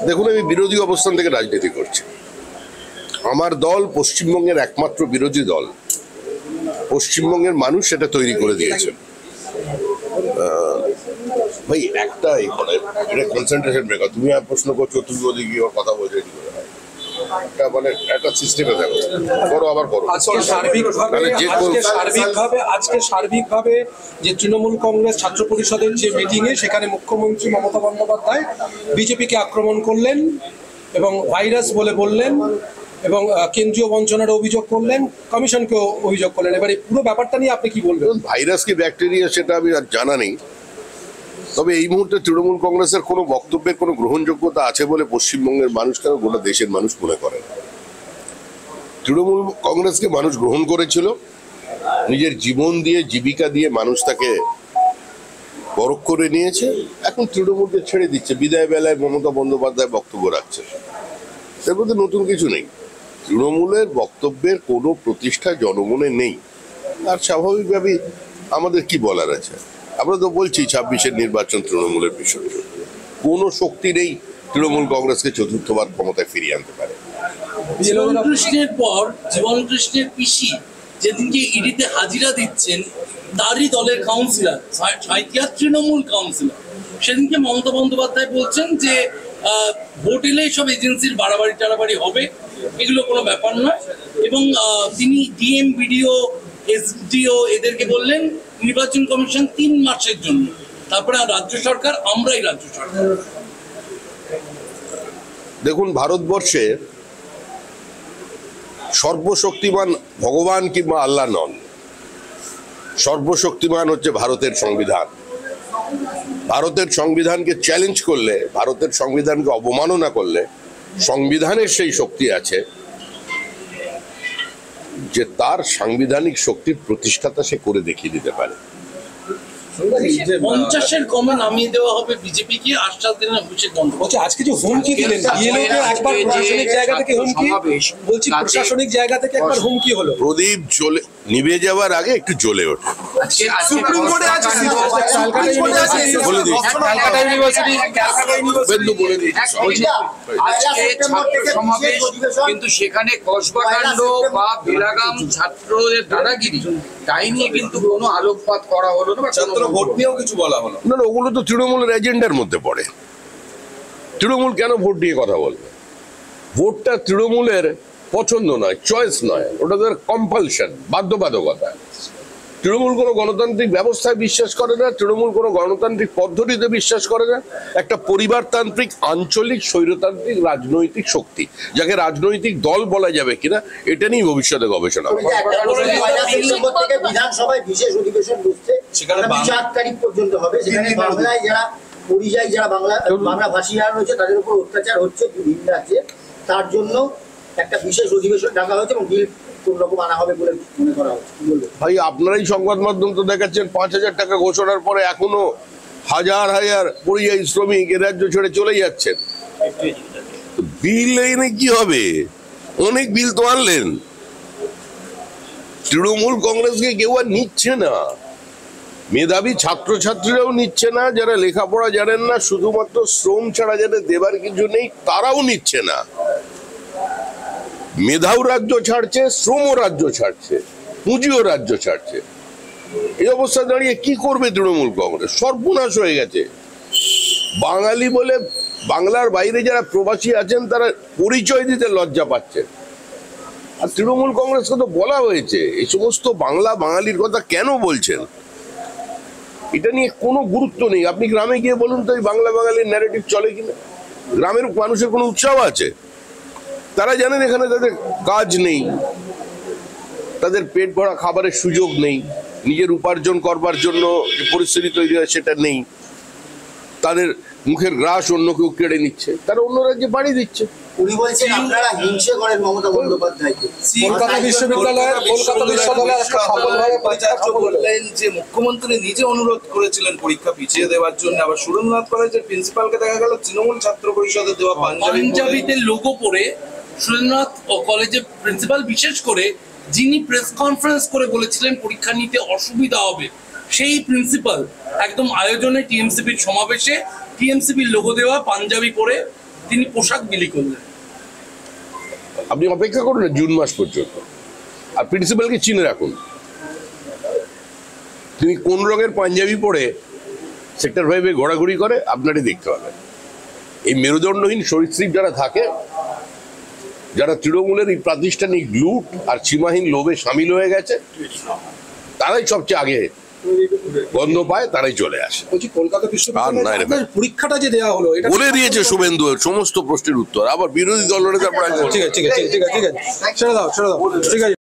দেখুন, আমি বিরোধী অবস্থান থেকে রাজনীতি করছি। আমার দল পশ্চিমবঙ্গের একমাত্র বিরোধী দল। পশ্চিমবঙ্গের মানুষ সেটা তৈরি করে দিয়েছে। ভাই একটা এটা কনসেন্ট্রেশন ব্রেকার। তুমি আর প্রশ্ন করছো, তুমি ওদিকে গিয়ে কথা বলছো, মানে একটা সিস্টেমে দেখো, করো আবার করো। আজকে সার্বিকভাবে যে তৃণমূল কংগ্রেস ছাত্র পরিষদের যে মিটিং এ, সেখানে মুখ্যমন্ত্রী মমতা বন্দ্যোপাধ্যায় বিজেপিকে আক্রমণ করলেন এবং ভাইরাস বলে বললেন এবং কেন্দ্রীয় বঞ্চনার অভিযোগ করলেন, কমিশনকেও অভিযোগ করলেন। এবার এই পুরো ব্যাপারটা নিয়ে আপনি কি বলবেন? ভাইরাস কি ব্যাকটেরিয়া সেটা আমি আর জানা নেই, তবে এই মুহূর্তে তৃণমূল কংগ্রেসের কোনো বক্তব্যের কোনো গ্রহণযোগ্যতা আছে বলে পশ্চিমবঙ্গের মানুষ কেন গোটা দেশের মানুষ মনে করে। তৃণমূল কংগ্রেসকে মানুষ গ্রহণ করেছিল, নিজের জীবন দিয়ে জীবিকা দিয়ে মানুষ তাকে পরখ করে নিয়েছে। এখন তৃণমূলকে ছেড়ে দিচ্ছে, বিদায় বেলায় মমতা বন্দ্যোপাধ্যায় বক্তব্য রাখছে, এর মধ্যে নতুন কিছু নেই। তৃণমূলের বক্তব্যের কোনো প্রতিষ্ঠা জনমনে নেই, আর স্বাভাবিকভাবেই আমাদের কি বলার আছে। আমরা তো বলছি 26-এর নির্বাচন তৃণমূলের বিষয়, কোনো শক্তি নেই তৃণমূল কংগ্রেসকে চতুর্থবার ক্ষমতায় ফিরিয়ে আনতে পারে। জীবন কৃষ্ণের পর জীবন কৃষ্ণের পিসি যেদিনকে ইডিতে হাজিরা দিচ্ছেন, তারই দলের কাউন্সিলর, সাঁইথিয়ার তৃণমূল কাউন্সিলর, সেদিনকে মমতা বন্দ্যোপাধ্যায় বলছেন যে ভোট এলে সব এজেন্সির বাড়াবাড়ি টাড়াবাড়ি হবে, এগুলো কোনো ব্যাপার নয়। এবং তিনি ডিএম, বিডিও, এসডিও এদেরকে বললেন নির্বাচন কমিশন 3 মাসের জন্য, তারপরে রাজ্য সরকার, আমরাই রাজ্য সরকার। দেখুন, ভারতবর্ষে সর্বশক্তিমান ভগবান কিংবা আল্লাহ নন, সর্বশক্তিমান হচ্ছে ভারতের সংবিধান। ভারতের সংবিধানকে চ্যালেঞ্জ করলে, ভারতের সংবিধানকে অবমাননা করলে সংবিধানের সেই শক্তি আছে যে তার সাংবিধানিক শক্তির প্রতিষ্ঠাতা সে করে দেখিয়ে দিতে পারে। 50-এর কমে নামিয়ে দেওয়া হবে বিজেপিকে, আশ্বাস দিলেন অভিষেক বন্দ্যোপাধ্যায়। আজকে যে হুমকি দিলেন, একবার প্রশাসনিক জায়গা থেকে হুমকি, বলছি প্রশাসনিক জায়গা থেকে একবার হুমকি হলো। প্রদীপ জ্বলে নিভে যাওয়ার আগে একটু জ্বলে ওঠে। সুপ্রিম কোর্টে আছে, বলে দিচ্ছি, কিন্তু সেখানে কসবাকাণ্ড বা বেলাগাম ছাত্রদের দাদাগিরি তাই নিয়ে কিন্তু কোনো আলোকপাত করা হলো না, ছাত্র ভোট নিয়েও কিছু বলা হলো না। ওগুলো তো তৃণমূলের এজেন্ডার মধ্যে পড়ে। তৃণমূল কেন ভোট নিয়ে কথা বলবে? ভোটটা তৃণমূলের পছন্দ নয়, চয়েস নয়, ওটা তাদের কম্পালশন, বাধ্যবাধকতা। তৃণমূল কোনো গণতান্ত্রিক ব্যবস্থায় বিশ্বাস করে না, তৃণমূল কোনো গণতান্ত্রিক পদ্ধতিতে বিশ্বাস করে না। একটা পরিবারতান্ত্রিক, আঞ্চলিক, স্বৈরতান্ত্রিক রাজনৈতিক শক্তি, যাকে রাজনৈতিক দল বলা যাবে কিনা এটা নিয়ে ভবিষ্যতে গবেষণা হবে। বিধানসভায় বিশেষ অধিবেশন বসছে, 4 তারিখ পর্যন্ত হবে। সেখানে বাংলায় যারা পরিযায়ী, যারা বাংলা ভাষীরা রয়েছে, তাদের উপর অত্যাচার হচ্ছে বিভিন্ন রাজ্যে, তার জন্য একটা বিশেষ অধিবেশন ডাকা হয়েছে এবং বিল কোন রকম আনা হবে বলে মনে করা হচ্ছে। ভাই, আপনারাই সংবাদ মাধ্যম তো দেখাচ্ছেন 5,000 টাকা ঘোষণার পরে এখনো হাজার হাজার পরিযায়ী শ্রমিক এ রাজ্য ছেড়ে চলে যাচ্ছেন। বিল এনে কি হবে? অনেক বিল তো আনলেন। তৃণমূল কংগ্রেসকে কেউ আর নিচ্ছে না, মেধাবী ছাত্রছাত্রীরাও নিচ্ছে না, যারা লেখাপড়া জানেন না, শুধুমাত্র শ্রম ছাড়া যাদের দেবার কিছু নেই তারাও নিচ্ছে না। মেধাও রাজ্য ছাড়ছে, শ্রমও রাজ্য ছাড়ছে, পুঁজিও রাজ্য ছাড়ছে। এই অবস্থা দাঁড়িয়ে কি করবে তৃণমূল কংগ্রেস? সর্বনাশ হয়ে গেছে। বাঙালি বলে বাংলার বাইরে যারা প্রবাসী আছেন তারা পরিচয় দিতে লজ্জা পাচ্ছেন। আর তৃণমূল কংগ্রেসকে তো বলা হয়েছে এই সমস্ত বাংলা বাঙালির কথা কেন বলছেন, এটা নিয়ে কোনো গুরুত্ব নেই। আপনি গ্রামে গিয়ে বলুন তো এই বাংলা বাঙালির ন্যারেটিভ চলে কিনা। গ্রামের মানুষের কোনো উৎসাহ আছে? তারা জানেন এখানে তাদের কাজ নেই, তাদের পেট ভরা খাবারের সুযোগ নেই, নিজের উপার্জন করবার জন্য যে পরিস্থিতি তৈরি হয় সেটা নেই, তাদের মুখের গ্রাস অন্য কেউ কেড়ে নিচ্ছে, তারা অন্য রাজ্যে বাড়ি দিচ্ছে। উনি বলছেন আপনারা হিংসে করেন মমতা বন্দ্যোপাধ্যায়কে। কলকাতা বিশ্ববিদ্যালয়ের বললেন যে মুখ্যমন্ত্রী নিজে অনুরোধ করেছিলেন পরীক্ষা পিছিয়ে দেওয়ার জন্য। আবার সুরেন্দ্রনাথ কলেজের প্রিন্সিপালকে দেখা গেল তৃণমূল ছাত্র পরিষদে দেওয়া পাঞ্জাবিতে লোগো পরে সুরেন্দ্রনাথ কলেজের প্রিন্সিপাল, বিশেষ করে যিনি প্রেস কনফারেন্স করে বলেছিলেন পরীক্ষা নিতে অসুবিধা হবে, সেই প্রিন্সিপাল একদম আয়োজনে টিএমসিপির সমাবেশে টিএমসিপির লোগো দেওয়া পাঞ্জাবি পরে তিনি পোশাক বিলি করলেন। আপনি অপেক্ষা করুন না জুন মাস পর্যন্ত, আর প্রিন্সিপালকে চিনে রাখুন। তিনি কোন রঙের পাঞ্জাবি পরে সেক্টর 5-এ ঘোরাঘুরি করে আপনারই দেখতে পাবেন। এই মেরুদণ্ডহীন সরীসৃপ যারা থাকে, যারা তৃণমূলের এই প্রাতিষ্ঠানিক লুট আর সীমাহীন লোভে সামিল হয়ে গেছে, তারাই সবচেয়ে আগে গন্ধ পায়, তারাই চলে আসে। বলছি কলকাতা আর না রে বিশ্ববিদ্যালয়ে ভাই। আপনার পরীক্ষাটা যে দেওয়া হলো এটা বলে দিয়েছে শুভেন্দু সমস্ত প্রশ্নের উত্তর, আবার বিরোধী দলের তারপরে ঠিক আছে ঠিক আছে ঠিক আছে ঠিক আছে ছেড়ে দাও ঠিক আছে।